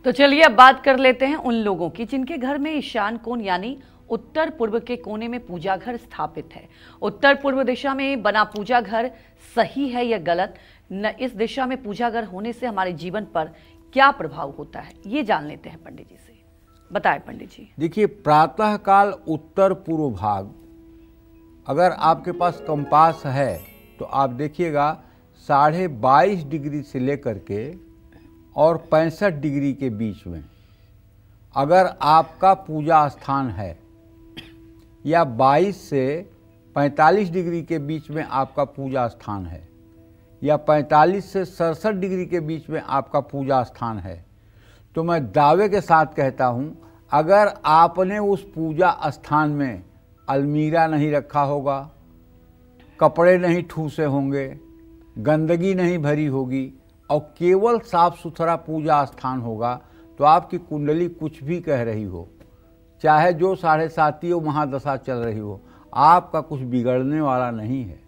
तो चलिए अब बात कर लेते हैं उन लोगों की जिनके घर में ईशान कोण यानी उत्तर पूर्व के कोने में पूजा घर स्थापित है। उत्तर पूर्व दिशा में बना पूजा घर सही है या गलत, न इस दिशा में पूजा घर होने से हमारे जीवन पर क्या प्रभाव होता है, ये जान लेते हैं पंडित जी से। बताएं पंडित जी। देखिए, प्रातः काल उत्तर पूर्व भाग, अगर आपके पास कंपास है तो आप देखिएगा 22.5 डिग्री से लेकर के और 65 डिग्री के बीच में अगर आपका पूजा स्थान है, या 22 से 45 डिग्री के बीच में आपका पूजा स्थान है, या 45 से 67 डिग्री के बीच में आपका पूजा स्थान है, तो मैं दावे के साथ कहता हूँ, अगर आपने उस पूजा स्थान में अलमीरा नहीं रखा होगा, कपड़े नहीं ठूसे होंगे, गंदगी नहीं भरी होगी और केवल साफ सुथरा पूजा स्थान होगा, तो आपकी कुंडली कुछ भी कह रही हो, चाहे जो 7.5 महादशा चल रही हो, आपका कुछ बिगड़ने वाला नहीं है।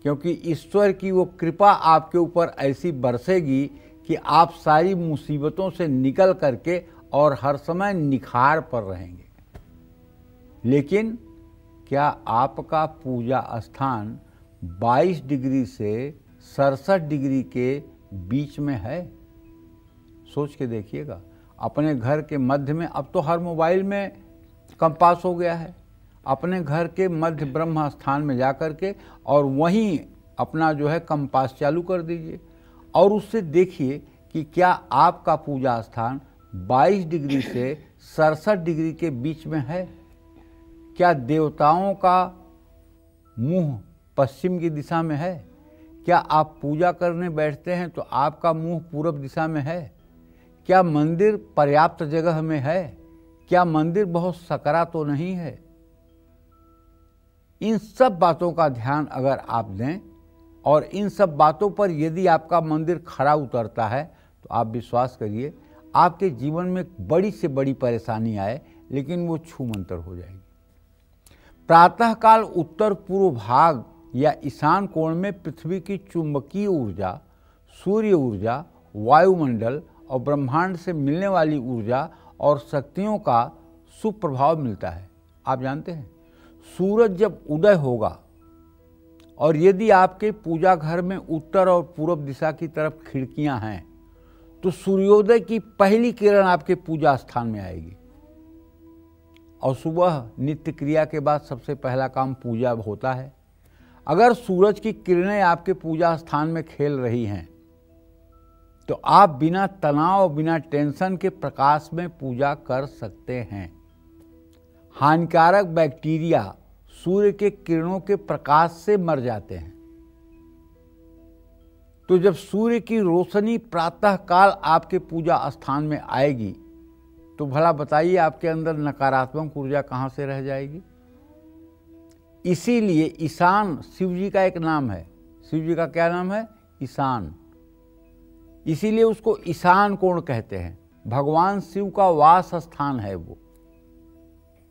क्योंकि ईश्वर की वो कृपा आपके ऊपर ऐसी बरसेगी कि आप सारी मुसीबतों से निकल करके और हर समय निखार पर रहेंगे। लेकिन क्या आपका पूजा स्थान 22 डिग्री से 67 डिग्री के बीच में है? सोच के देखिएगा। अपने घर के मध्य में, अब तो हर मोबाइल में कंपास हो गया है, अपने घर के मध्य ब्रह्म स्थान में जाकर के और वहीं अपना जो है कंपास चालू कर दीजिए और उससे देखिए कि क्या आपका पूजा स्थान 22 डिग्री से 67 डिग्री के बीच में है। क्या देवताओं का मुंह पश्चिम की दिशा में है? क्या आप पूजा करने बैठते हैं तो आपका मुंह पूरब दिशा में है? क्या मंदिर पर्याप्त जगह में है? क्या मंदिर बहुत सकरा तो नहीं है? इन सब बातों का ध्यान अगर आप दें और इन सब बातों पर यदि आपका मंदिर खरा उतरता है तो आप विश्वास करिए, आपके जीवन में बड़ी से बड़ी परेशानी आए लेकिन वो छूमंतर हो जाएगी। प्रातःकाल उत्तर पूर्व भाग या ईशान कोण में पृथ्वी की चुंबकीय ऊर्जा, सूर्य ऊर्जा, वायुमंडल और ब्रह्मांड से मिलने वाली ऊर्जा और शक्तियों का सुप्रभाव मिलता है। आप जानते हैं, सूरज जब उदय होगा और यदि आपके पूजा घर में उत्तर और पूर्व दिशा की तरफ खिड़कियां हैं तो सूर्योदय की पहली किरण आपके पूजा स्थान में आएगी और सुबह नित्य क्रिया के बाद सबसे पहला काम पूजा होता है। अगर सूरज की किरणें आपके पूजा स्थान में खेल रही हैं तो आप बिना तनाव, बिना टेंशन के प्रकाश में पूजा कर सकते हैं। हानिकारक बैक्टीरिया सूर्य के किरणों के प्रकाश से मर जाते हैं। तो जब सूर्य की रोशनी प्रातः काल आपके पूजा स्थान में आएगी तो भला बताइए आपके अंदर नकारात्मक ऊर्जा कहां से रह जाएगी। इसीलिए ईशान शिव जी का एक नाम है। शिव जी का क्या नाम है? ईशान। इसीलिए उसको ईशान कोण कहते हैं। भगवान शिव का वास स्थान है वो,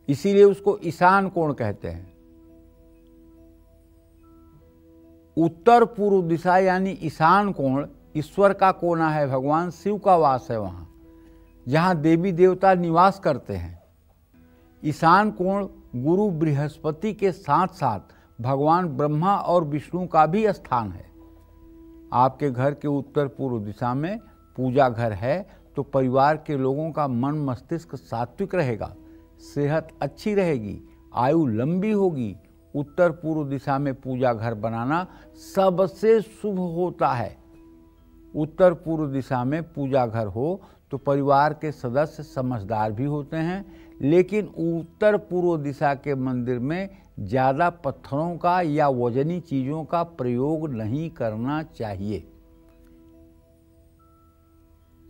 इसीलिए उसको ईशान कोण कहते हैं। उत्तर पूर्व दिशा यानी ईशान कोण ईश्वर का कोना है, भगवान शिव का वास है वहां, जहां देवी देवता निवास करते हैं। ईशान कोण गुरु बृहस्पति के साथ साथ भगवान ब्रह्मा और विष्णु का भी स्थान है। आपके घर के उत्तर पूर्व दिशा में पूजा घर है तो परिवार के लोगों का मन मस्तिष्क सात्विक रहेगा, सेहत अच्छी रहेगी, आयु लंबी होगी। उत्तर पूर्व दिशा में पूजा घर बनाना सबसे शुभ होता है। उत्तर पूर्व दिशा में पूजा घर हो तो परिवार के सदस्य समझदार भी होते हैं, लेकिन उत्तर पूर्व दिशा के मंदिर में ज़्यादा पत्थरों का या वजनी चीज़ों का प्रयोग नहीं करना चाहिए।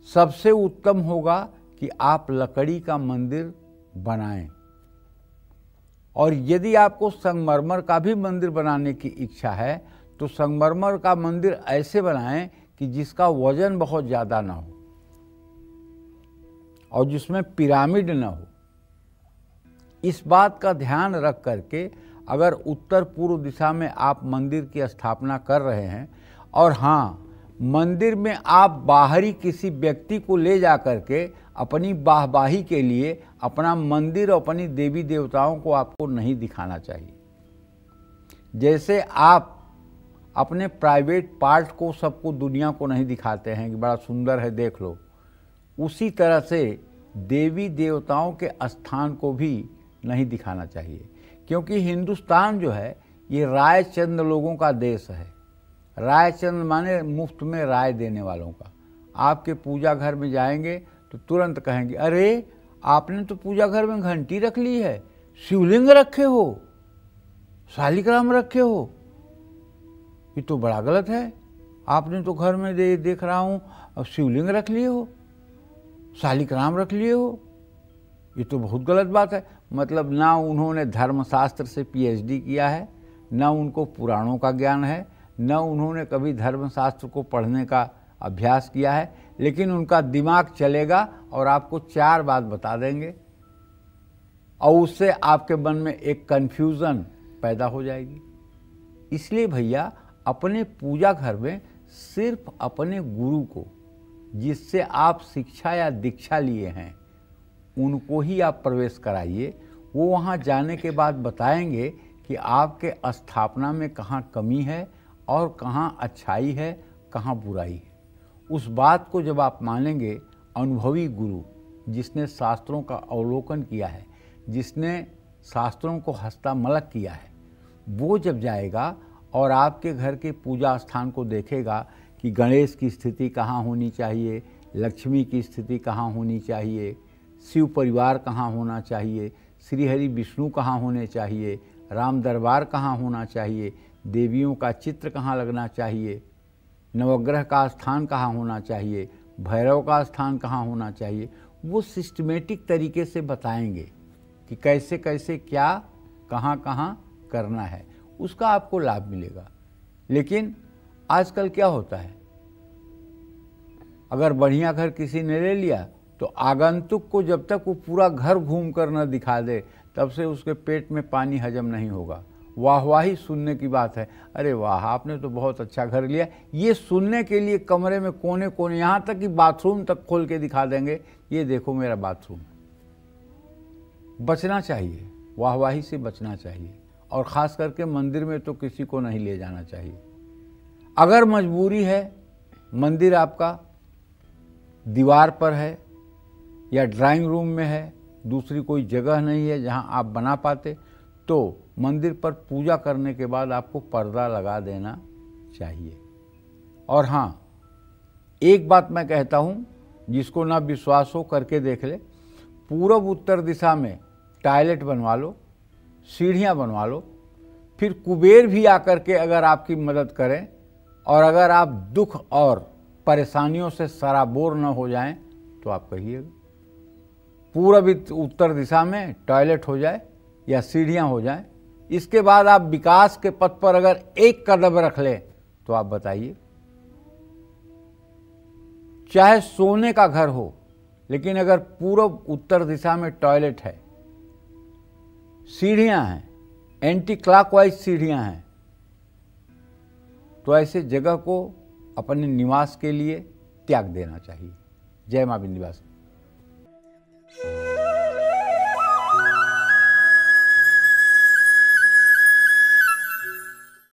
सबसे उत्तम होगा कि आप लकड़ी का मंदिर बनाएं। और यदि आपको संगमरमर का भी मंदिर बनाने की इच्छा है तो संगमरमर का मंदिर ऐसे बनाएं कि जिसका वजन बहुत ज़्यादा ना हो और जिसमें पिरामिड न हो। इस बात का ध्यान रख करके अगर उत्तर पूर्व दिशा में आप मंदिर की स्थापना कर रहे हैं और हाँ, मंदिर में आप बाहरी किसी व्यक्ति को ले जा करके अपनी वाहवाही के लिए अपना मंदिर और अपनी देवी देवताओं को आपको नहीं दिखाना चाहिए। जैसे आप अपने प्राइवेट पार्ट को सबको, दुनिया को नहीं दिखाते हैं कि बड़ा सुंदर है देख लो, उसी तरह से देवी देवताओं के स्थान को भी नहीं दिखाना चाहिए। क्योंकि हिंदुस्तान जो है ये रायचंद लोगों का देश है। रायचंद माने मुफ्त में राय देने वालों का। आपके पूजा घर में जाएंगे तो तुरंत कहेंगे, अरे आपने तो पूजा घर में घंटी रख ली है, शिवलिंग रखे हो, शालिग्राम रखे हो, ये तो बड़ा गलत है। आपने तो घर में देख रहा हूँ अब शिवलिंग रख लिए हो, शालिग्राम रख लिए हो, ये तो बहुत गलत बात है। मतलब ना उन्होंने धर्मशास्त्र से पीएचडी किया है, ना उनको पुराणों का ज्ञान है, न उन्होंने कभी धर्मशास्त्र को पढ़ने का अभ्यास किया है, लेकिन उनका दिमाग चलेगा और आपको 4 बात बता देंगे और उससे आपके मन में एक कन्फ्यूज़न पैदा हो जाएगी। इसलिए भैया अपने पूजा घर में सिर्फ अपने गुरु को, जिससे आप शिक्षा या दीक्षा लिए हैं, उनको ही आप प्रवेश कराइए। वो वहाँ जाने के बाद बताएंगे कि आपके स्थापना में कहाँ कमी है और कहाँ अच्छाई है, कहाँ बुराई है। उस बात को जब आप मानेंगे, अनुभवी गुरु जिसने शास्त्रों का अवलोकन किया है, जिसने शास्त्रों को हस्तमलक किया है, वो जब जाएगा और आपके घर के पूजा स्थान को देखेगा कि गणेश की स्थिति कहाँ होनी चाहिए, लक्ष्मी की स्थिति कहाँ होनी चाहिए, शिव परिवार कहाँ होना चाहिए, श्री हरि विष्णु कहाँ होने चाहिए, राम दरबार कहाँ होना चाहिए, देवियों का चित्र कहाँ लगना चाहिए, नवग्रह का स्थान कहाँ होना चाहिए, भैरव का स्थान कहाँ होना चाहिए, वो सिस्टमेटिक तरीके से बताएंगे कि कैसे कैसे क्या कहाँ कहाँ करना है। उसका आपको लाभ मिलेगा। लेकिन आजकल क्या होता है, अगर बढ़िया घर किसी ने ले लिया तो आगंतुक को जब तक वो पूरा घर घूम कर न दिखा दे, तब से उसके पेट में पानी हजम नहीं होगा। वाहवाही सुनने की बात है, अरे वाह आपने तो बहुत अच्छा घर लिया, ये सुनने के लिए कमरे में कोने कोने, यहाँ तक कि बाथरूम तक खोल के दिखा देंगे, ये देखो मेरा बाथरूम। बचना चाहिए, वाहवाही से बचना चाहिए, और ख़ास करके मंदिर में तो किसी को नहीं ले जाना चाहिए। अगर मजबूरी है, मंदिर आपका दीवार पर है या ड्राइंग रूम में है, दूसरी कोई जगह नहीं है जहां आप बना पाते, तो मंदिर पर पूजा करने के बाद आपको पर्दा लगा देना चाहिए। और हाँ, एक बात मैं कहता हूँ, जिसको ना विश्वास हो करके देख ले, पूर्व उत्तर दिशा में टॉयलेट बनवा लो, सीढ़ियाँ बनवा लो, फिर कुबेर भी आकर के अगर आपकी मदद करें, और अगर आप दुख और परेशानियों से सराबोर न हो जाएं तो आप कहिएगा। पूर्व उत्तर दिशा में टॉयलेट हो जाए या सीढ़ियाँ हो जाएं, इसके बाद आप विकास के पथ पर अगर एक कदम रख लें तो आप बताइए। चाहे सोने का घर हो, लेकिन अगर पूर्व उत्तर दिशा में टॉयलेट है, सीढ़ियां हैं, एंटी क्लॉकवाइज सीढ़ियां हैं, तो ऐसे जगह को अपने निवास के लिए त्याग देना चाहिए। जय मां विंध्यवासिनी।